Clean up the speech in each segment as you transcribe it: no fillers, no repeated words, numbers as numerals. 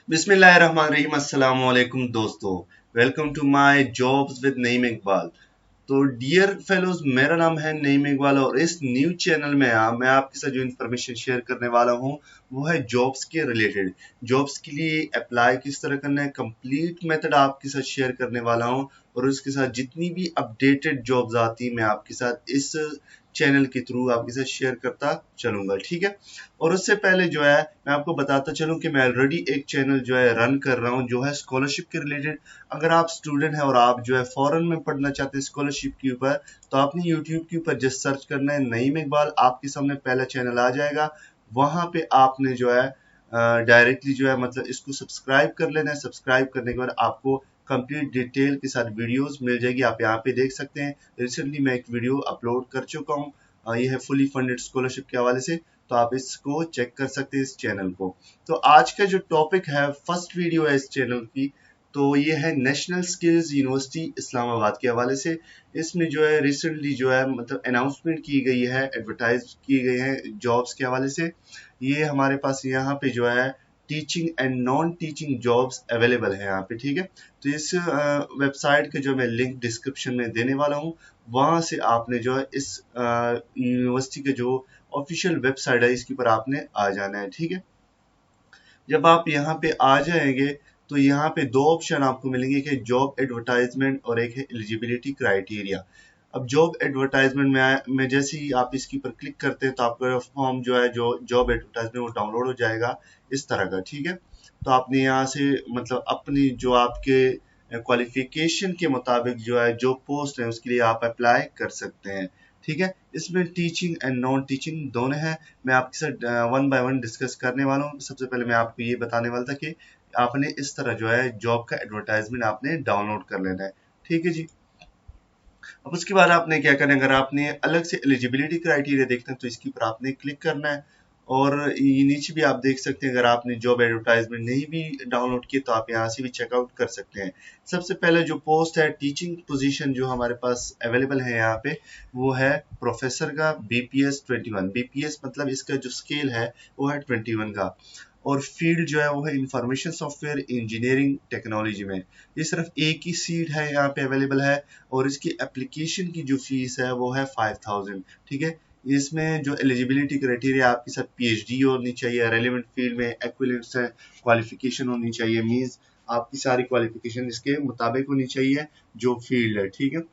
बिस्मिल्लाहिर्रहमानिर्रहीम। अस्सलाम वालेकुम दोस्तों, welcome to my jobs with Naeem Iqbal. तो डियर फेलोज, मेरा नाम है नईम इकबाल और इस न्यू चैनल में मैं आपके साथ जो इन्फॉर्मेशन शेयर करने वाला हूँ वो है जॉब्स के रिलेटेड। जॉब्स के लिए अप्लाई किस तरह करना है, कंप्लीट मेथड आपके साथ शेयर करने वाला हूँ और उसके साथ जितनी भी अपडेटेड जॉब्स आती मैं आपके साथ इस चैनल के थ्रू आपके साथ शेयर करता चलूंगा, ठीक है। और उससे पहले जो है मैं आपको बताता चलूं कि मैं ऑलरेडी एक चैनल जो है रन कर रहा हूं जो है स्कॉलरशिप के रिलेटेड। अगर आप स्टूडेंट हैं और आप जो है फॉरेन में पढ़ना चाहते हैं स्कॉलरशिप के ऊपर, तो आपने यूट्यूब के ऊपर जस्ट सर्च करना है नईम इकबाल, आपके सामने पहला चैनल आ जाएगा। वहां पे आपने जो है डायरेक्टली जो है मतलब इसको सब्सक्राइब कर लेना है। सब्सक्राइब करने के बाद आपको कंप्लीट डिटेल के साथ वीडियोस मिल जाएगी, आप यहाँ पे देख सकते हैं। रिसेंटली मैं एक वीडियो अपलोड कर चुका हूँ, ये है फुली फंडेड स्कॉलरशिप के हवाले से, तो आप इसको चेक कर सकते हैं इस चैनल को। तो आज का जो टॉपिक है, फर्स्ट वीडियो है इस चैनल की, तो ये है नेशनल स्किल्स यूनिवर्सिटी इस्लामाबाद के हवाले से। इसमें जो है रिसेंटली जो है मतलब अनाउंसमेंट की गई है, एडवर्टाइज की गई है जॉब्स के हवाले से। ये हमारे पास यहाँ पे जो है teaching and non teaching jobs available है यहाँ पे, ठीक है। तो इस वेबसाइट के जो मैं लिंक डिस्क्रिप्शन में देने वाला हूँ, वहां से आपने जो है इस यूनिवर्सिटी के जो ऑफिशियल वेबसाइट है इसके ऊपर आपने आ जाना है, ठीक है। जब आप यहाँ पे आ जाएंगे तो यहाँ पे दो ऑप्शन आपको मिलेंगे, कि जॉब एडवर्टाइजमेंट और एक है एलिजिबिलिटी क्राइटेरिया। अब जॉब एडवर्टाइजमेंट में जैसे ही आप इसके ऊपर क्लिक करते हैं तो आपका फॉर्म जो है जो जॉब एडवर्टाइजमेंट वो डाउनलोड हो जाएगा इस तरह का, ठीक है। तो आपने यहाँ से मतलब अपनी जो आपके क्वालिफिकेशन के मुताबिक जो है जो पोस्ट है उसके लिए आप अप्लाई कर सकते हैं, ठीक है। इसमें टीचिंग एंड नॉन टीचिंग दोनों हैं। मैं आपके साथ वन बाय वन डिस्कस करने वाला हूँ। सबसे पहले मैं आपको ये बताने वाला था कि आपने इस तरह जो है जॉब का एडवर्टाइजमेंट आपने डाउनलोड कर लेना है, ठीक है जी। अब उसके बाद आपने क्या करना है, अगर आपने अलग से एलिजिबिलिटी क्राइटेरिया देखना है तो इसके ऊपर आपने क्लिक करना है। और ये नीचे भी आप देख सकते हैं, अगर आपने जॉब एडवर्टाइजमेंट नहीं भी डाउनलोड की तो आप यहाँ से भी चेकआउट कर सकते हैं। सबसे पहले जो पोस्ट है, टीचिंग पोजीशन जो हमारे पास अवेलेबल है यहाँ पे, वो है प्रोफेसर का BPS 21। BPS मतलब इसका जो स्केल है वो है 21 का। और फील्ड जो है वो है इंफॉर्मेशन सॉफ्टवेयर इंजीनियरिंग टेक्नोलॉजी में। ये सिर्फ एक ही सीट है यहाँ पे अवेलेबल है और इसकी एप्लीकेशन की जो फीस है वो है 5000, ठीक है। इसमें जो एलिजिबिलिटी क्राइटेरिया आपके साथ PhD होनी चाहिए, रेलिवेंट फील्ड में एक्विवेलेंट क्वालिफिकेशन होनी चाहिए, मींस आपकी सारी क्वालिफिकेशन इसके मुताबिक होनी चाहिए जो फील्ड है, ठीक है।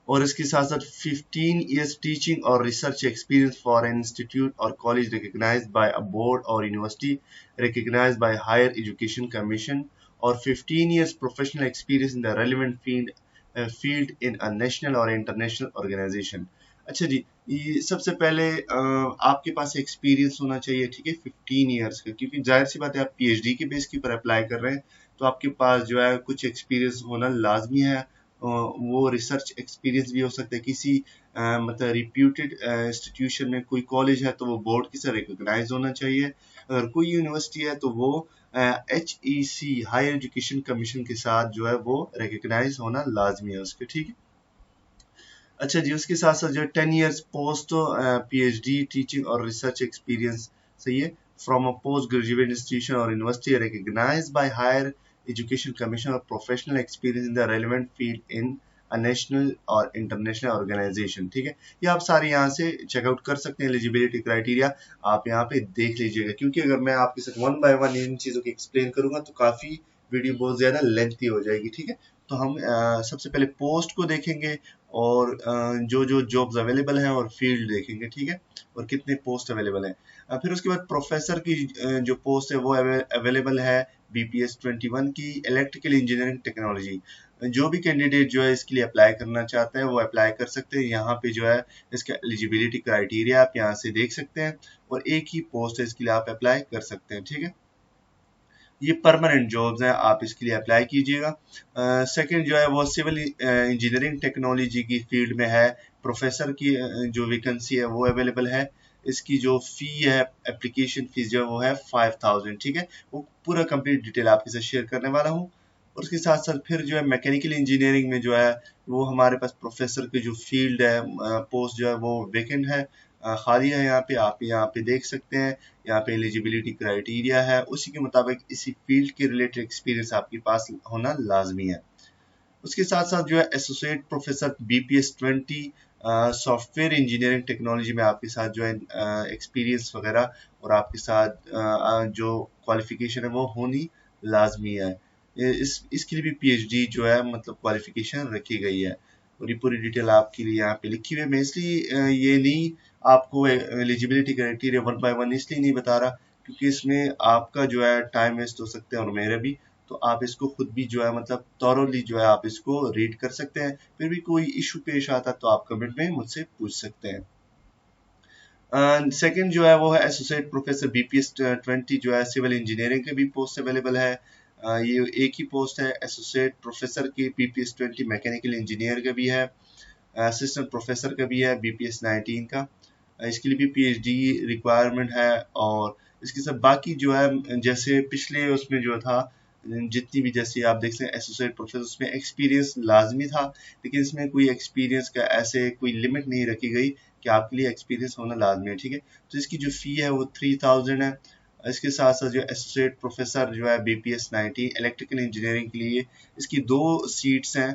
और इसके साथ साथ 15 years टीचिंग और research experience for an institute और college recognized by a board और university recognized by higher education commission, और 15 years professional experience in the relevant field in a national और इंटरनेशनल ऑर्गेनाइजेशन। अच्छा जी, ये सबसे पहले आपके पास एक्सपीरियंस होना चाहिए, ठीक है, 15 ईयर्स का, क्योंकि जाहिर सी बात है आप PhD के बेस के ऊपर अप्लाई कर रहे हैं तो आपके पास जो है कुछ एक्सपीरियंस होना लाजमी है। वो रिसर्च एक्सपीरियंस भी हो सकता है किसी मतलब रिप्यूटेड इंस्टीट्यूशन में, कोई कॉलेज है तो वो बोर्ड की से रिकॉग्नाइज होना चाहिए। अगर कोई यूनिवर्सिटी है तो वो HEC हायर एजुकेशन कमीशन के साथ जो है वो रिकॉग्नाइज होना लाजमी है उसके, ठीक है। अच्छा जी, उसके साथ साथ जो 10 इयर्स पोस्ट PhD टीचिंग और रिसर्च एक्सपीरियंस, सही है, from a post graduate institution और university recognised by higher education commission और professional experience in the relevant field in a national और इंटरनेशनल ऑर्गेनाइजेशन, ठीक है। ये आप सारे यहाँ से चेकआउट कर सकते हैं एलिजिबिलिटी क्राइटेरिया, आप यहाँ पे देख लीजिएगा, क्योंकि अगर मैं आपके साथ वन बाय वन इन चीज़ों की एक्सप्लेन करूंगा तो काफ़ी वीडियो बहुत ज़्यादा लेंथी हो जाएगी, ठीक है। तो हम सबसे पहले पोस्ट को देखेंगे और जो जो जॉब्स अवेलेबल हैं और फील्ड देखेंगे, ठीक है, और कितने पोस्ट अवेलेबल हैं। फिर उसके बाद प्रोफेसर की जो पोस्ट है वो अवेलेबल है BPS 21 की, इलेक्ट्रिकल इंजीनियरिंग टेक्नोलॉजी। जो भी कैंडिडेट जो है इसके लिए अप्लाई करना चाहते हैं वो अप्लाई कर सकते हैं। यहाँ पे जो है इसका एलिजिबिलिटी क्राइटेरिया आप यहाँ से देख सकते हैं और एक ही पोस्ट है इसके लिए आप अप्लाई कर सकते हैं, ठीक है। ये परमानेंट जॉब्स हैं, आप इसके लिए अप्लाई कीजिएगा। सेकंड जो है वो सिविल इंजीनियरिंग टेक्नोलॉजी की फील्ड में है। प्रोफेसर की जो वैकेंसी है वो अवेलेबल है। इसकी जो फी है, एप्लीकेशन फीस जो है वो है 5000, ठीक है। वो पूरा कंप्लीट डिटेल आपके साथ शेयर करने वाला हूँ। और उसके साथ साथ फिर जो है मैकेनिकल इंजीनियरिंग में जो है वो हमारे पास प्रोफेसर की जो फील्ड है पोस्ट जो है वो वेकेंट है। खाली है। यहाँ पे देख सकते हैं, यहाँ पे एलिजिबिलिटी क्राइटेरिया है, उसी के मुताबिक इसी फील्ड के रिलेटेड एक्सपीरियंस आपके पास होना लाजमी है। उसके साथ साथ जो है associate professor BPS 20 software engineering technology में आपके साथ जो है एक्सपीरियंस वगैरह और आपके साथ जो क्वालिफिकेशन है वो होनी लाजमी है। इसके लिए भी PhD जो है मतलब क्वालिफिकेशन रखी गई है, और ये पूरी डिटेल आपके लिए यहाँ पे लिखी हुई है। मैं इसलिए ये नहीं आपको एलिजिबिलिटी क्राइटेरिया 1 by 1 इसलिए नहीं बता रहा क्योंकि इसमें आपका जो है टाइम वेस्ट हो सकता है और मेरा भी। तो आप इसको खुद भी जो है मतलब थॉरोली जो है आप इसको रीड कर सकते हैं। फिर भी कोई इशू पेश आता तो आप कमेंट में मुझसे पूछ सकते हैं। सेकंड जो है वो है एसोसिएट प्रोफेसर BPS 20 जो है सिविल इंजीनियरिंग के भी पोस्ट अवेलेबल है। ये एक ही पोस्ट है। एसोसिएट प्रोफेसर की BPS 20 मैकेनिकल इंजीनियर का भी है, असिस्टेंट प्रोफेसर का भी है BPS 19 का। इसके लिए भी PhD रिक्वायरमेंट है। और इसके साथ बाकी जो है जैसे पिछले उसमें जो था जितनी भी, जैसे आप देख सकते हैं एसोसिएट प्रोफेसर, उसमें एक्सपीरियंस लाजमी था, लेकिन इसमें कोई एक्सपीरियंस का ऐसे कोई लिमिट नहीं रखी गई कि आपके लिए एक्सपीरियंस होना लाजमी है। ठीक है, तो इसकी जो फी है वो 3000 है। इसके साथ साथ जो एसोसिएट प्रोफेसर जो है BPS 19 इलेक्ट्रिकल इंजीनियरिंग के लिए, इसकी 2 सीट्स हैं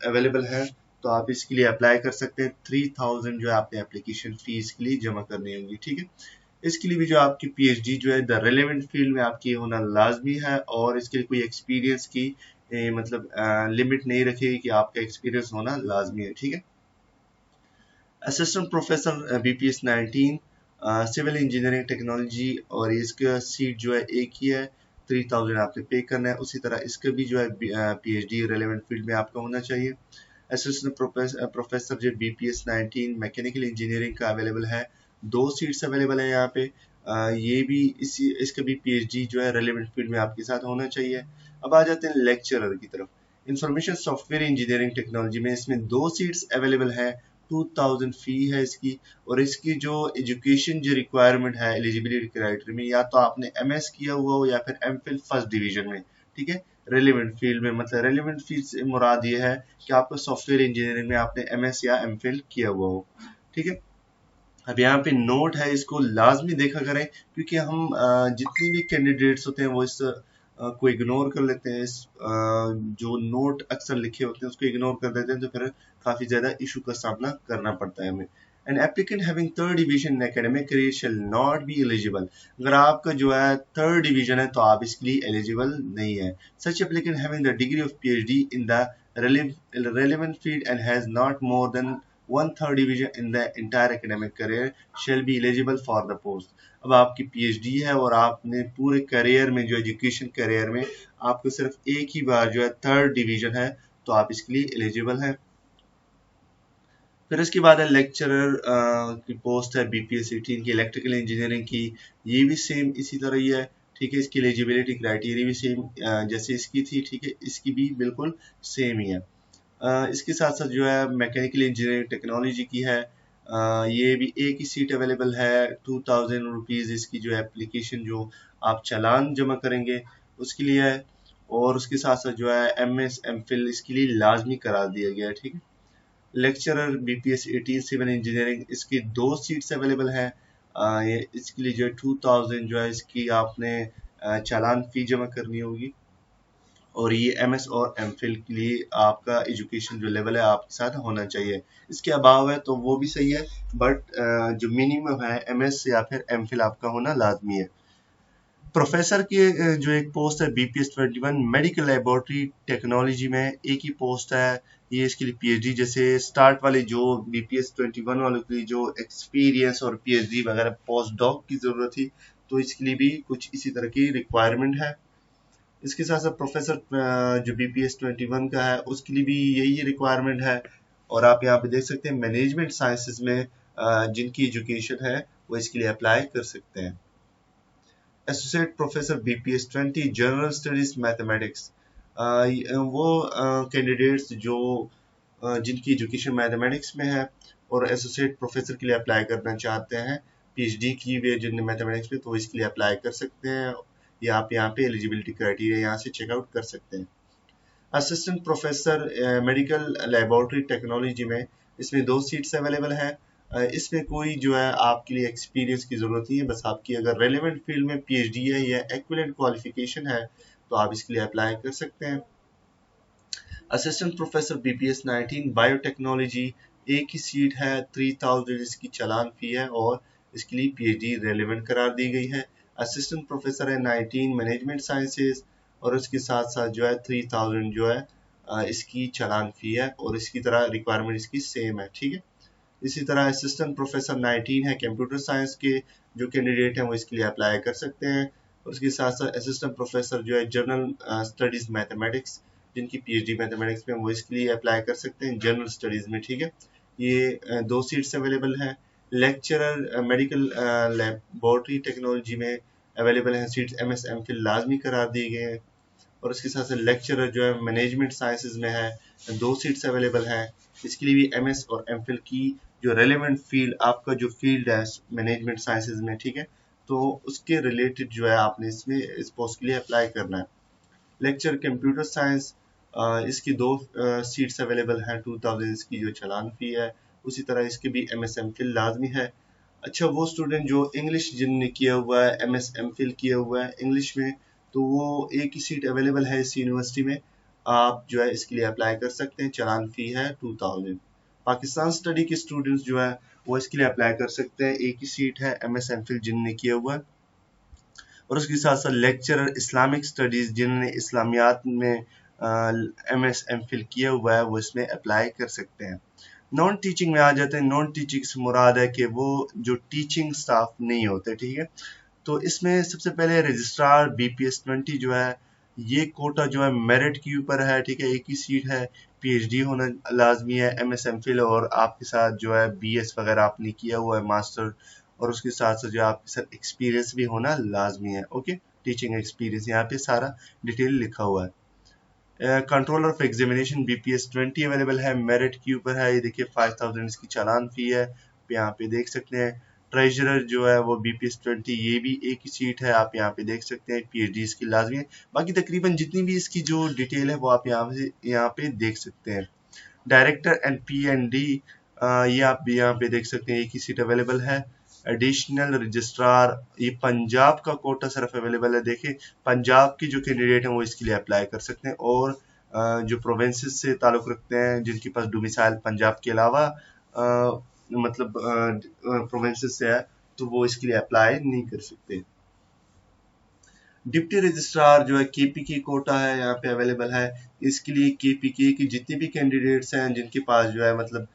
अवेलेबल है, तो आप इसके लिए अप्लाई कर सकते हैं। 3000 जो है आपने एप्लीकेशन फीस के लिए जमा करनी होगी। ठीक है, इसके लिए भी जो आपकी PhD जो है द रेलेवेंट फील्ड में आपकी होना लाजमी है, और इसके लिए कोई एक्सपीरियंस की मतलब लिमिट नहीं रखेगी कि आपका एक्सपीरियंस होना लाजमी है। ठीक है, assistant professor BPS 19 civil engineering technology, और इसका सीट जो है एक ही है, 3000 आपने पे करना है। उसी तरह इसका भी जो है PhD रेलेवेंट फील्ड में आपका होना चाहिए। असिस्टेंट प्रोफेसर जो BPS 19 मैकेनिकल इंजीनियरिंग का अवेलेबल है, 2 सीट्स अवेलेबल है यहाँ पे। ये भी इसका भी PhD जो है रेलेवेंट फील्ड में आपके साथ होना चाहिए। अब आ जाते हैं लेक्चरर की तरफ। इंफॉर्मेशन सॉफ्टवेयर इंजीनियरिंग टेक्नोलॉजी में इसमें 2 सीट्स अवेलेबल है, 2000 फी है इसकी। और इसकी जो एजुकेशन जो रिक्वायरमेंट है एलिजिबिलिटी क्राइटेरिया में, या तो आपने MS किया हुआ हो या फिर MPhil फर्स्ट डिवीजन में। ठीक है, रेलिवेंट फील्ड में मतलब रेलिवेंट फील्ड से मुराद ये है कि आपको सॉफ्टवेयर इंजीनियरिंग में आपने MS या MPhil किया हुआ हो। ठीक है, अब यहाँ पे नोट है, इसको लाजमी देखा करें क्योंकि हम जितनी भी कैंडिडेट्स होते हैं वो इस को इग्नोर कर लेते हैं। जो नोट अक्सर लिखे होते हैं उसको इग्नोर कर देते हैं, तो फिर काफी ज्यादा इशू का सामना करना पड़ता है हमें। An applicant having third division in academic career shall not be eligible. अगर आपका जो है थर्ड डिवीजन है तो आप इसके लिए एलिजिबल नहीं है। Such applicant having the degree of PhD in the relevant field and has not more than 1/3 division in the entire academic career shall be eligible for the post. अब आपकी PhD है और आपने पूरे करियर में जो एजुकेशन करियर में आपको सिर्फ एक ही बार जो है थर्ड डिवीजन है, तो आप इसके लिए एलिजिबल हैं। फिर इसके बाद है लेक्चरर की पोस्ट है BPS 18 की इलेक्ट्रिकल इंजीनियरिंग की। ये भी सेम इसी तरह ही है। ठीक है, इसकी एलिजिबिलिटी क्राइटेरिया भी सेम जैसे इसकी थी। ठीक है, इसकी भी बिल्कुल सेम ही है। इसके साथ साथ जो है मैकेनिकल इंजीनियरिंग टेक्नोलॉजी की है। ये भी एक ही सीट अवेलेबल है। 2000 रुपीज़ इसकी जो एप्लीकेशन जो आप चालान जमा करेंगे उसके लिए है। और उसके साथ साथ जो है MS MPhil इसके लिए लाजमी करार दिया गया है। ठीक है, लेक्चरर BPS 18 सिविल इंजीनियरिंग, इसकी 2 सीट्स अवेलेबल है। इसके लिए जो है 2000 जो है इसकी आपने चालान फी जमा करनी होगी। और ये MS और MPhil के लिए आपका एजुकेशन जो लेवल है आपके साथ होना चाहिए। इसके अभाव है तो वो भी सही है, बट जो मिनिमम है MS या फिर MPhil आपका होना लाजमी है। प्रोफेसर की जो एक पोस्ट है BPS 21 मेडिकल लेबोरेटरी टेक्नोलॉजी में, एक ही पोस्ट है। ये इसके लिए PhD जैसे स्टार्ट वाले जो BPS 21 वालों के लिए जो एक्सपीरियंस और PhD वगैरह पोस्ट डॉक की जरूरत थी, तो इसके लिए भी कुछ इसी तरह की रिक्वायरमेंट है। इसके साथ साथ प्रोफेसर जो BPS 21 का है उसके लिए भी यही रिक्वायरमेंट है। और आप यहाँ पे देख सकते हैं मैनेजमेंट साइंसेज में जिनकी एजुकेशन है वो इसके लिए अप्लाई कर सकते हैं। Associate professor BPS 20 general studies mathematics, वो कैंडिडेट्स जो जिनकी एजुकेशन मैथमेटिक्स में है और एसोसिएट प्रोफेसर के लिए अप्लाई करना चाहते हैं, PhD की हुई है जिनने मैथमेटिक्स में, तो इसके लिए अप्लाई कर सकते हैं। या आप यहाँ पे एलिजिबिलिटी क्राइटेरिया यहाँ से चेकआउट कर सकते हैं। Assistant professor medical laboratory technology में, इसमें 2 सीट्स अवेलेबल है। इसमें कोई जो है आपके लिए एक्सपीरियंस की ज़रूरत नहीं है, बस आपकी अगर रेलेवेंट फील्ड में पीएचडी है या एक्विवेलेंट क्वालिफिकेशन है तो आप इसके लिए अप्लाई कर सकते हैं। असिस्टेंट प्रोफेसर बीपीएस 19 बायोटेक्नोलॉजी, एक ही सीट है, 3000 इसकी चालान फी है और इसके लिए पीएचडी रेलेवेंट करार दी गई है। असिस्टेंट प्रोफेसर है 19 मैनेजमेंट साइंसेज और उसके साथ साथ जो है 3000 जो है इसकी चालान फी है और इसकी तरह रिक्वायरमेंट इसकी सेम है, ठीक है। इसी तरह असिस्टेंट प्रोफेसर 19 है कंप्यूटर साइंस के जो कैंडिडेट हैं वो इसके लिए अप्लाई कर सकते हैं। और उसके साथ साथ असिस्टेंट प्रोफेसर जो है जनरल स्टडीज मैथमेटिक्स, जिनकी पीएचडी मैथमेटिक्स में, वो इसके लिए अप्लाई कर सकते हैं जनरल स्टडीज में, ठीक है। ये 2 सीट्स अवेलेबल हैं। लेक्चरर मेडिकल लेबोरेटरी टेक्नोलॉजी में अवेलेबल हैं सीट्स, एमएस एमफिल लाजमी करार दिए गए हैं। और उसके साथ साथ लेक्चरर जो है मैनेजमेंट साइंसेज में है, 2 सीट्स अवेलेबल हैं। इसके लिए भी एमएस और एमफिल की जो रेलेवेंट फील्ड, आपका जो फील्ड है मैनेजमेंट साइंसेज में, ठीक है, तो उसके रिलेटेड जो है आपने इसमें इस पोस्ट के लिए अप्लाई करना है। लेक्चर कंप्यूटर साइंस, इसकी 2 सीट्स अवेलेबल हैं, 2000 इसकी जो चालान फी है। उसी तरह इसके भी एमएस एमफिल लाजमी है। अच्छा, वो स्टूडेंट जो इंग्लिश जिनने किया हुआ है, एमएस एमफिल किया हुआ है इंग्लिश में, तो वो एक ही सीट अवेलेबल है इस यूनिवर्सिटी में, आप जो है इसके लिए अप्लाई कर सकते हैं। चालान फी है 2000। पाकिस्तान स्टडी के स्टूडेंट्स जो है वो इसके लिए अप्लाई कर सकते हैं, एक ही सीट है, एमएस एमफिल जिनने किया हुआ है। और उसके साथ साथ लेक्चरर इस्लामिक स्टडीज जिन्होंने इस्लामियात में एमएस एमफिल किया हुआ है वो इसमें अप्लाई कर सकते हैं। नॉन टीचिंग में आ जाते हैं। नॉन टीचिंग से मुराद है कि वो जो टीचिंग स्टाफ नहीं होते, ठीक है। तो इसमें सबसे पहले रजिस्ट्रार बीपीएस 20 जो है, ये कोटा जो है मेरिट के ऊपर है, ठीक है, एक ही सीट है, पीएचडी होना लाजमी है, एमएस एमफिल और आपके साथ जो है बीएस वगैरह आपने किया हुआ है मास्टर, और उसके साथ साथ जो आपके साथ एक्सपीरियंस भी होना लाजमी है, ओके। टीचिंग एक्सपीरियंस यहाँ पे सारा डिटेल लिखा हुआ है। Controller of examination BPS 20 available है, मेरिट के ऊपर है, ये देखिए 5000 इसकी चालान फी है, यहाँ पे देख सकते हैं। ट्रेजरर जो है वो बीपीएस 20, ये भी एक ही सीट है, आप यहाँ पे देख सकते हैं, पीएचडी इसकी लाजमी है। बाकी तकरीबन जितनी भी इसकी जो डिटेल है वो आप यहाँ पे देख सकते हैं। डायरेक्टर एंड पीएनडी, ये आप भी यहाँ पे देख सकते हैं, एक ही सीट अवेलेबल है। एडिशनल रजिस्ट्रार, ये पंजाब का कोटा सिर्फ अवेलेबल है, देखिए पंजाब की जो कैंडिडेट हैं वो इसके लिए अप्लाई कर सकते हैं, और जो प्रोविंसेस से ताल्लुक रखते हैं, जिनके पास डोमिसाइल पंजाब के अलावा मतलब प्रोविंसेस से है, तो वो इसके लिए अप्लाई नहीं कर सकते। डिप्टी रजिस्ट्रार जो है केपीके कोटा है, यहाँ पे अवेलेबल है। इसके लिए केपीके की जितने भी कैंडिडेट्स हैं जिनके पास जो है मतलब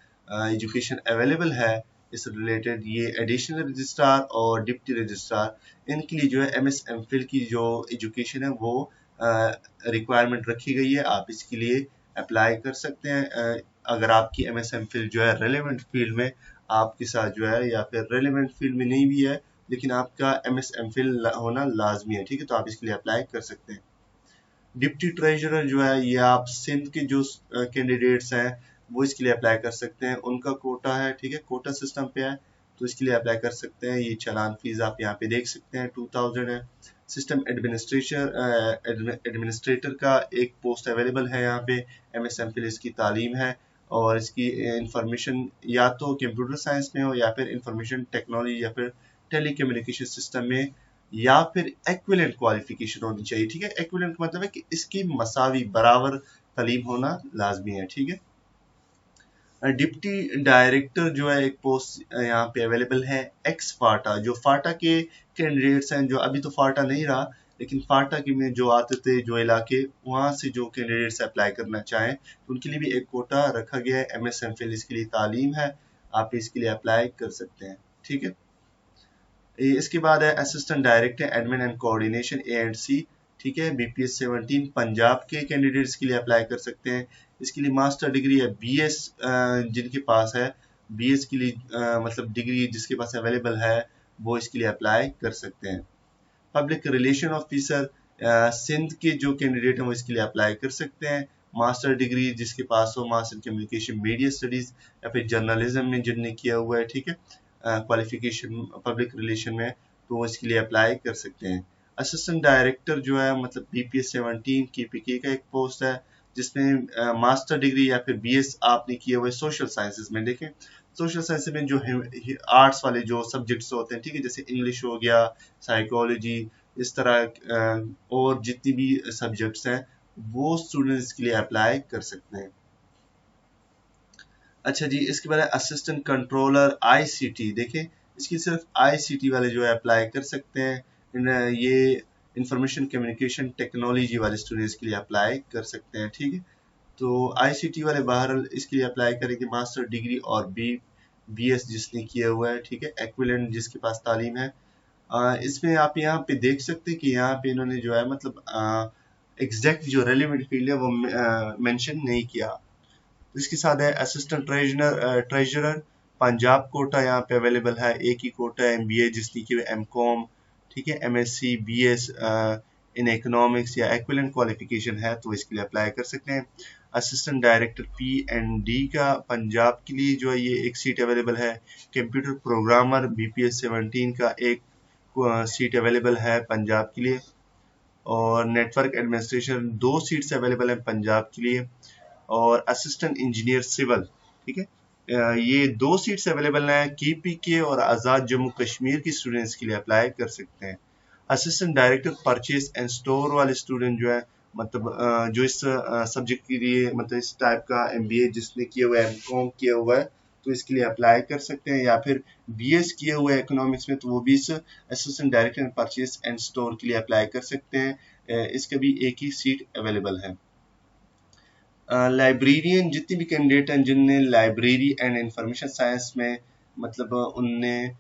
एजुकेशन अवेलेबल है इस रिलेटेड, ये एडिशनल रजिस्ट्रार और डिप्टी रजिस्ट्रार, इनके लिए जो है एमएस एमफिल की जो एजुकेशन है वो रिक्वायरमेंट रखी गई है, आप इसके लिए अप्लाई कर सकते हैं। अगर आपकी एमएस एमफिल जो है रेलेवेंट फील्ड में आपके साथ जो है, या फिर रेलेवेंट फील्ड में नहीं भी है लेकिन आपका एमएस एमफिल होना लाजमी है, ठीक है, तो आप इसके लिए अप्लाई कर सकते हैं। डिप्टी ट्रेजरर जो है, ये आप सिंध के जो कैंडिडेट्स हैं वो इसके लिए अप्लाई कर सकते हैं, उनका कोटा है, ठीक है, कोटा सिस्टम पे है, तो इसके लिए अप्लाई कर सकते हैं। ये चालान फीस आप यहाँ पे देख सकते हैं, 2000 है। सिस्टम एडमिनिस्ट्रेटर का एक पोस्ट अवेलेबल है यहाँ पे, एमएस एमफिल इसकी तालीम है, और इसकी इंफॉर्मेशन या तो कंप्यूटर साइंस में हो या फिर इंफॉर्मेशन टेक्नोलॉजी या फिर टेली कम्युनिकेशन सिस्टम में, या फिर एक्विवेलेंट क्वालिफिकेशन होनी चाहिए, ठीक है। एक्विवेलेंट मतलब है कि इसकी मसावी बराबर तालीम होना लाजमी है, ठीक है। डिप्टी डायरेक्टर जो है एक पोस्ट यहाँ पे अवेलेबल है, एक्स फाटा, जो फाटा के कैंडिडेट्स हैं, जो अभी तो फाटा नहीं रहा लेकिन फाटा के में जो आते थे जो इलाके, वहाँ से जो कैंडिडेट्स अप्लाई करना चाहें तो उनके लिए भी एक कोटा रखा गया है, एमएस एमफिल इसके लिए तालीम है, आप इसके लिए अप्लाई कर सकते हैं, ठीक है। इसके बाद है assistant director admin and coordination ए&सी, ठीक है, बीपीएस 17 पंजाब के कैंडिडेट्स के लिए अप्लाई कर सकते हैं। इसके लिए मास्टर डिग्री है, बीएस जिनके पास है, बीएस के लिए मतलब डिग्री जिसके पास अवेलेबल है वो इसके लिए अप्लाई कर सकते हैं। पब्लिक रिलेशन ऑफिसर, सिंध के जो कैंडिडेट हैं वो इसके लिए अप्लाई कर सकते हैं। मास्टर डिग्री जिसके पास हो, मास्टर कम्युनिकेशन मीडिया स्टडीज या फिर जर्नलिज्म में जिनने किया हुआ है, ठीक है, क्वालिफिकेशन पब्लिक रिलेशन में, तो वो इसके लिए अप्लाई कर सकते हैं। असिस्टेंट डायरेक्टर जो है मतलब बीपीएस 17 केपीके का एक पोस्ट है, जिसमें मास्टर डिग्री या फिर बीएस आपने किया हुआ है सोशल साइंसेज में, देखें सोशल साइंस में जो आर्ट्स वाले जो सब्जेक्ट्स होते हैं, ठीक है, जैसे इंग्लिश हो गया, साइकोलॉजी, इस तरह और जितनी भी सब्जेक्ट्स हैं वो स्टूडेंट इसके लिए अप्लाई कर सकते हैं। अच्छा जी, इसके बाद असिस्टेंट कंट्रोलर आईसीटी, देखें इसकी सिर्फ आईसीटी वाले जो है अप्लाई कर सकते हैं। ये इंफॉर्मेशन कम्युनिकेशन टेक्नोलॉजी वाले स्टूडेंट्स के लिए अप्लाई कर सकते हैं, ठीक है। तो आईसीटी वाले बाहर इसके लिए अप्लाई करेंगे मास्टर डिग्री और बीएस जिसने किया हुआ है, ठीक है, एक्विवेलेंट जिसके पास तालीम है। इसमें आप यहाँ पे देख सकते हैं कि यहाँ पे इन्होंने जो है मतलब एग्जैक्ट जो रेलिवेंट फील्ड है वो मेंशन नहीं किया। इसके साथ है असिस्टेंट ट्रेजरर पंजाब कोटा यहाँ पे अवेलेबल है, एक ही कोटा है, एमबीए जिसने की एमकॉम, ठीक है, एमएससी बीएस इन इकोनॉमिक्स या एक्विवेलेंट क्वालिफिकेशन है तो इसके लिए अप्लाई कर सकते हैं। असिस्टेंट डायरेक्टर पीएनडी का पंजाब के लिए जो है ये एक सीट अवेलेबल है। कंप्यूटर प्रोग्रामर बीपीएस 17 का एक सीट अवेलेबल है पंजाब के लिए। और नेटवर्क एडमिनिस्ट्रेशन 2 सीट्स अवेलेबल हैं पंजाब के लिए। और असिस्टेंट इंजीनियर सिविल, ठीक है, ये 2 सीट्स अवेलेबल हैं केपीके और आज़ाद जम्मू कश्मीर की स्टूडेंट्स के लिए अप्लाई कर सकते हैं। Assistant director purchase and store वाले स्टूडेंट जो है मतलब जो इस सब्जेक्ट के लिए मतलब इस टाइप का एमबीए जिसने किया हुआ है, एमकॉम किया हुआ है तो इसके लिए अप्लाई कर सकते हैं, या फिर बीएस किया हुआ है इकोनॉमिक्स में तो वो भी इस assistant director purchase and store के लिए अप्लाई कर सकते हैं। इसका भी एक ही सीट अवेलेबल है। लाइब्रेरियन जितनी भी कैंडिडेट हैं जिनने लाइब्रेरी एंड इंफॉर्मेशन साइंस में मतलब उनने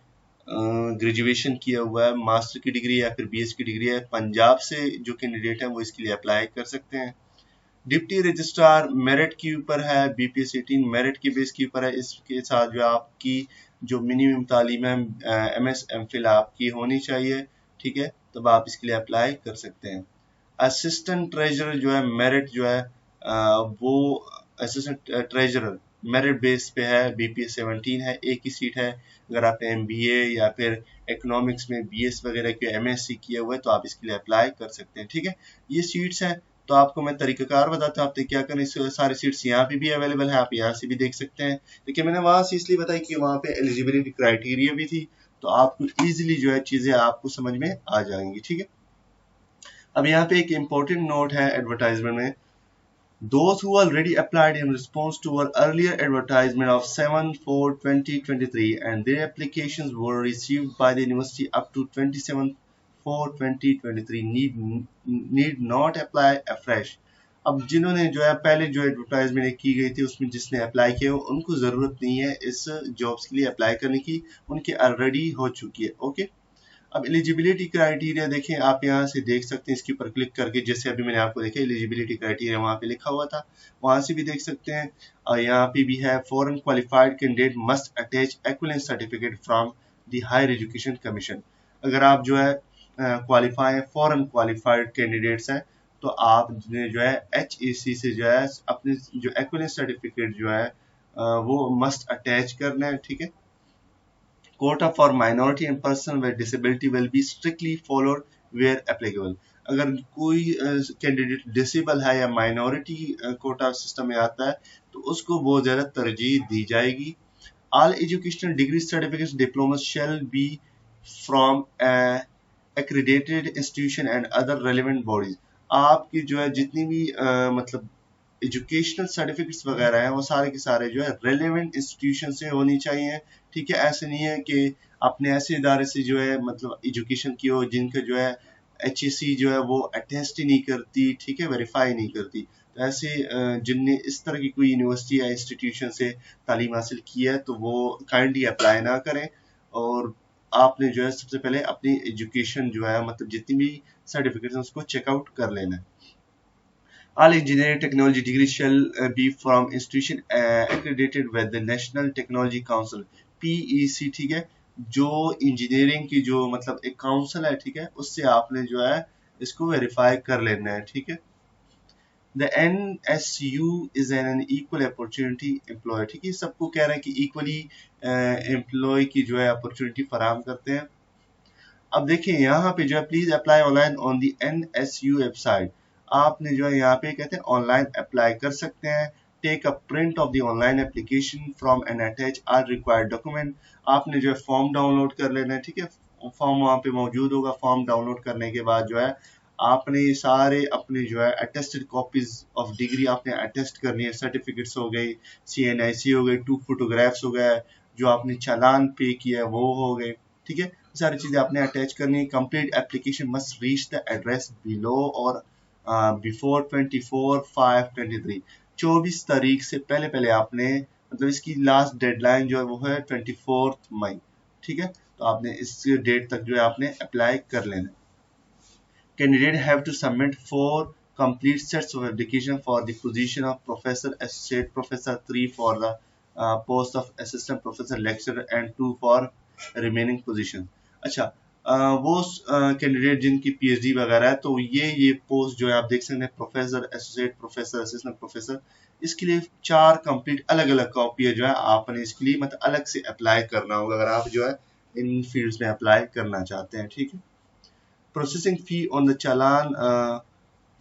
ग्रेजुएशन किया हुआ है, मास्टर की डिग्री या फिर बीएस की डिग्री है, पंजाब से जो कैंडिडेट हैं वो इसके लिए अप्लाई कर सकते हैं। डिप्टी रजिस्ट्रार मेरिट के ऊपर है, बीपीएस 18 मेरिट के बेस के ऊपर है। इसके साथ जो आपकी जो मिनिमम तालीम है एमएस एमफिल आपकी होनी चाहिए, ठीक है, तब आप इसके लिए अप्लाई कर सकते हैं। असिस्टेंट ट्रेजरर जो है मेरिट जो है वो असिस्टेंट ट्रेजरर मेरिट बेस पे है, बीपीएस 17 है, एक ही सीट है। अगर आपने एमबीए या फिर इकोनॉमिक्स में बीएस वगैरह की एमएससी किया हुआ है तो आप इसके लिए अप्लाई कर सकते हैं, ठीक है। ये सीट्स हैं, तो आपको मैं तरीकाकार बताता हूँ आपने क्या करना है। सारी सीट्स यहाँ पे भी अवेलेबल है, आप यहाँ से भी देख सकते हैं। देखिए मैंने वहां से इसलिए बताई कि वहाँ पे एलिजिबिलिटी क्राइटेरिया भी थी, तो आपको इजीली जो है चीजें आपको समझ में आ जाएंगी, ठीक है। अब यहाँ पे एक इम्पोर्टेंट नोट है एडवर्टाइजमेंट में, those who already applied in response to our earlier advertisement of 7/4/2023 and their applications were received by the university up to 27/4/2023 need not apply afresh। अब जिन्होंने जो है पहले जो एडवर्टाइजमेंट की गई थी उसमें जिसने अप्लाई किया हो उनको जरूरत नहीं है इस जॉब्स के लिए अप्लाई करने की, उनकी ऑलरेडी हो चुकी है, ओके। अब एलिजिबिलिटी क्राइटेरिया देखें, आप यहाँ से देख सकते हैं इसके ऊपर क्लिक करके, जैसे अभी मैंने आपको देखा एलिजिबिलिटी क्राइटेरिया वहाँ पे लिखा हुआ था, वहाँ से भी देख सकते हैं। और यहाँ पे भी है foreign qualified candidate must attach equivalent certificate from the higher education commission. अगर आप जो है क्वालिफाई है, फॉरेन क्वालिफाइड कैंडिडेट्स हैं तो आप जो है HEC से जो है अपने जो एक्विवेलेंट सर्टिफिकेट जो है वो मस्ट अटैच करना है, ठीक है। Quota for minority and person with disability will be strictly followed where applicable। अगर कोई कैंडिडेट डिसेबल है या माइनॉरिटी कोटा सिस्टम में आता है तो उसको बहुत ज्यादा तरजीह दी जाएगी। All educational degree certificates diplomas shall be from accredited institution and other relevant bodies। आपकी जो है जितनी भी मतलब एजुकेशनल सर्टिफिकेट्स वगैरह हैं वो सारे के सारे जो है रेलेवेंट इंस्टीट्यूशन से होनी चाहिए, ठीक है। ऐसे नहीं है कि अपने ऐसे इदारे से जो है मतलब एजुकेशन की हो जिनका जो है HEC जो है वो अटेस्ट ही नहीं करती, ठीक है, वेरीफाई नहीं करती। तो ऐसे जिनने इस तरह की कोई यूनिवर्सिटी या इंस्टीट्यूशन से तालीम हासिल की है तो वो काइंडली अप्लाई ना करें, और आपने जो है सबसे पहले अपनी एजुकेशन जो है मतलब जितनी भी सर्टिफिकेट है उसको चेकआउट कर लेना है। All engineering technology degrees shall be from institution accredited with the National Technology Council PEC, ठीक है। जो इंजीनियरिंग की जो मतलब एक काउंसिल है, ठीक है, उससे आपने जो है इसको वेरीफाई कर लेना है, ठीक है। The NSU is an equal opportunity employer, ठीक है, सबको कह रहे हैं कि इक्वली एम्प्लॉय की जो है अपॉर्चुनिटी फराहम करते हैं। अब देखिए यहाँ पे जो है please apply online on the NSU website, आपने जो है यहाँ पे कहते हैं ऑनलाइन अप्लाई कर सकते हैं। Take a print of the online application from and attach are required document. आपने जो है फॉर्म डाउनलोड कर लेना है, ठीक है। फॉर्म वहाँ पे मौजूद होगा। फॉर्म डाउनलोड करने के बाद जो है आपने ये सारे अपने जो है अटेस्टेड कॉपीज ऑफ डिग्री आपने अटेस्ट करनी है। सर्टिफिकेट्स हो गई, CNIC हो गई, 2 फोटोग्राफ्स हो गए, जो आपने चालान पे किया है वो हो गए, ठीक है। सारी चीजें आपने अटैच करनी है। Complete application must reach the address below और बिफोर 24/5/23। 24 तारीख से पहले पहले आपने, मतलब इसकी लास्ट डेडलाइन जो है वो है 24 मई, ठीक है। तो आपने इस डेट तक जो है आपने अप्लाई कर लेना है। Candidate have to submit 4 complete sets of application for the position of professor, associate professor, 3 for the post of assistant professor, lecturer and 2 for remaining position। अच्छा, वो कैंडिडेट जिनकी PhD वगैरह है, तो ये पोस्ट जो है आप देख सकते हैं, professor, associate professor, assistant professor, इसके लिए 4 कंप्लीट अलग अलग कॉपी है जो है आपने इसके लिए मतलब अलग से अप्लाई करना होगा अगर आप जो है इन फील्ड्स में अप्लाई करना चाहते हैं, ठीक है। Processing fee on the challan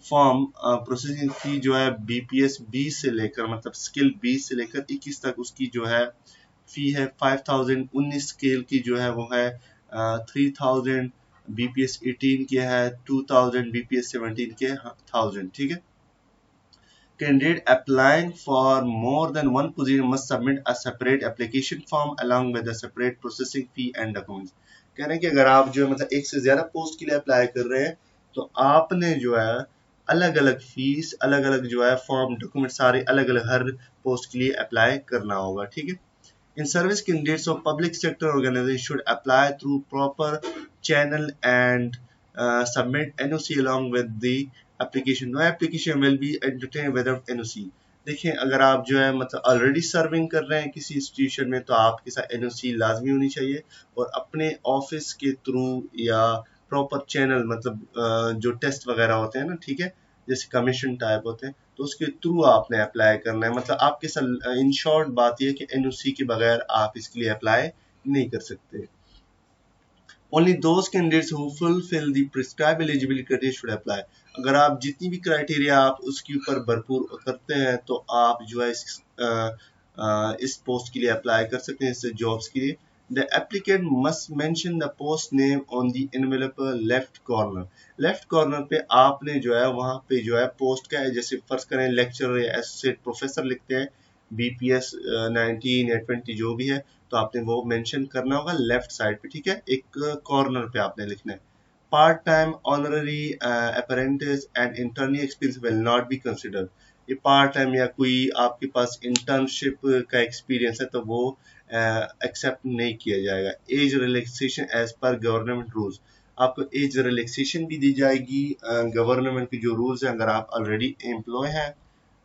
form, processing fee जो है BPS 20 से लेकर, मतलब स्केल 20 से लेकर 21 तक उसकी जो है फी है 5000। 19 स्केल की जो है वो है 3000, BPS 18 की है 2000, BPS 17 के 1000, ठीक है। Candidate applying for more than one position must submit a separate application form along with a separate processing fee and documents। कह रहे हैं कि अगर आप जो है मतलब एक से ज्यादा पोस्ट के लिए अप्लाई कर रहे हैं तो आपने जो है अलग अलग फीस, अलग अलग जो है फॉर्म, डॉक्यूमेंट सारे अलग अलग हर पोस्ट के लिए अप्लाई करना होगा, ठीक है। In service, candidates of public sector organizations should apply through proper channel and submit NOC along with the application। No application will be entertained without NOC। देखिए, अगर आप जो है मतलब ऑलरेडी सर्विंग कर रहे हैं किसी इंस्टीट्यूशन में तो आपके साथ NOC लाजमी होनी चाहिए, और अपने ऑफिस के थ्रू या प्रॉपर चैनल, मतलब जो टेस्ट वगैरह होते हैं ना, ठीक है, जैसे कमीशन टाइप होते हैं, तो उसके थ्रू आपने अप्लाई करना है। मतलब आपके साथ इन शॉर्ट बात यह है कि NOC के बगैर आप इसके लिए अप्लाई नहीं कर सकते। Only those candidates who fulfill the prescribed eligibility criteria should apply। अगर आप जितनी भी क्राइटेरिया आप उसके ऊपर भरपूर उतरते हैं तो आप जो है इस पोस्ट के लिए अप्लाई कर सकते हैं, इस जॉब्स के लिए। The applicant must mention the post name on the envelope left corner। Left corner पे आपने जो है वहां पे जो है पोस्ट का है, जैसे फर्ज करें लेक्चरर या एसोसिएट प्रोफेसर लिखते हैं, BPS 19 या 20 जो भी है, तो आपने वो मेंशन करना होगा लेफ्ट साइड पे, ठीक है, एक कॉर्नर पे आपने लिखना है। Part time, honorary, apprentice and internee experience will not be considered. ये पार्ट टाइम या कोई आपके पास इंटर्नशिप का एक्सपीरियंस है तो वो एक्सेप्ट नहीं किया जाएगा। Age relaxation as per government rules, आपको एज रिलैक्सेशन भी दी जाएगी गवर्नमेंट के जो रूल्स हैं अगर आप ऑलरेडी एम्प्लॉय हैं।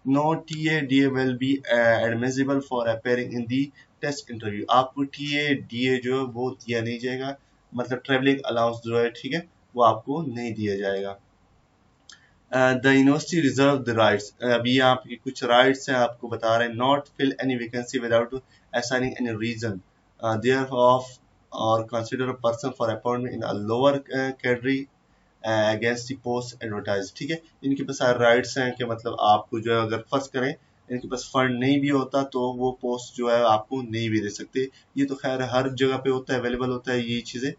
No TA will be admissible for appearing in the test interview। आपको TA जो है वो दिया नहीं जाएगा, मतलब ट्रेवलिंग अलाउंस जो है, ठीक है, वो आपको नहीं दिया जाएगा। The university reserve the rights, अभी आपके कुछ राइट्स हैं आपको बता रहे हैं। Not fill any vacancy without assigning any reason thereof or consider a person for appointment in a lower category against the post advertise, ठीक है। इनके पास राइट्स हैं कि मतलब आपको जो है अगर फर्ज करें इनके पास फंड नहीं भी होता तो वो पोस्ट जो है आपको नहीं भी दे सकते। ये तो खैर हर जगह पे होता है, अवेलेबल होता है ये चीज़ें।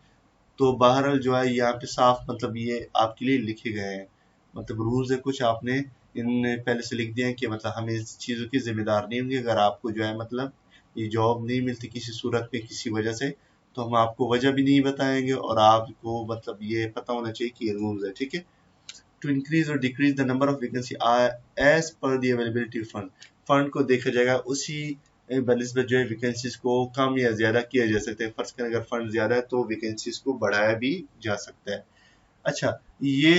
तो बहरहाल जो है यहाँ पे साफ मतलब ये आपके लिए लिखे गए हैं, मतलब रूल्स है कुछ आपने इन पहले से लिख दिए हैं कि मतलब हम इस चीज़ों की जिम्मेदार नहीं होंगे अगर आपको जो है मतलब ये जॉब नहीं मिलती किसी सूरत में किसी वजह से, तो हम आपको वजह भी नहीं बताएंगे और आपको मतलब ये पता होना चाहिए कि ये रूल्स है, ठीक है। टू इंक्रीज और decrease the number of vacancy as per the availability fund, fund को देखा जाएगा उसी बनिस्बत जो है वैकेंसीज को कम या ज्यादा किया जा सकता है। फर्ज करें अगर फंड ज्यादा है तो वैकेंसीज को बढ़ाया भी जा सकता है। अच्छा, ये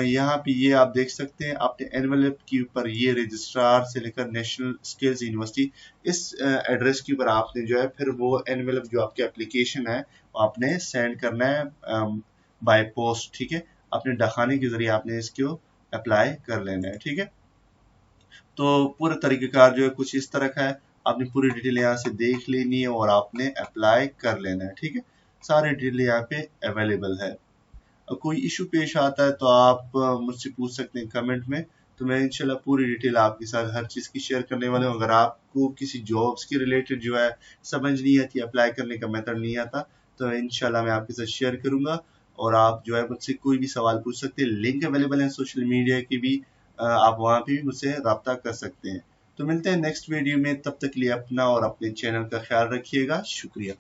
यहाँ पे ये आप देख सकते हैं आपने एनवेलप के ऊपर ये रजिस्ट्रार से लेकर नेशनल स्किल्स यूनिवर्सिटी इस एड्रेस के ऊपर आपने जो है फिर वो एनवेलप जो आपकी एप्लीकेशन है वो आपने सेंड करना है बाय पोस्ट, ठीक है। अपने डाकखाने के जरिए आपने इसको अप्लाई कर लेना है, ठीक है। तो पूरा तरीकेकार जो है कुछ इस तरह का है, आपने पूरी डिटेल यहाँ से देख लेनी है और आपने अप्लाई कर लेना है, ठीक है। सारी डिटेल यहाँ पे अवेलेबल है। कोई इशू पेश आता है तो आप मुझसे पूछ सकते हैं कमेंट में, तो मैं इंशाल्लाह पूरी डिटेल आपके साथ हर चीज़ की शेयर करने वाला हूँ। अगर आपको किसी जॉब्स के रिलेटेड जो है समझ नहीं आती, अप्लाई करने का मेथड नहीं आता, तो इंशाल्लाह मैं आपके साथ शेयर करूंगा और आप जो है मुझसे कोई भी सवाल पूछ सकते हैं। लिंक अवेलेबल है सोशल मीडिया की भी, आप वहाँ पे भी मुझसे रब्ता कर सकते हैं। तो मिलते हैं नेक्स्ट वीडियो में, तब तक के लिए अपना और अपने चैनल का ख्याल रखिएगा। शुक्रिया।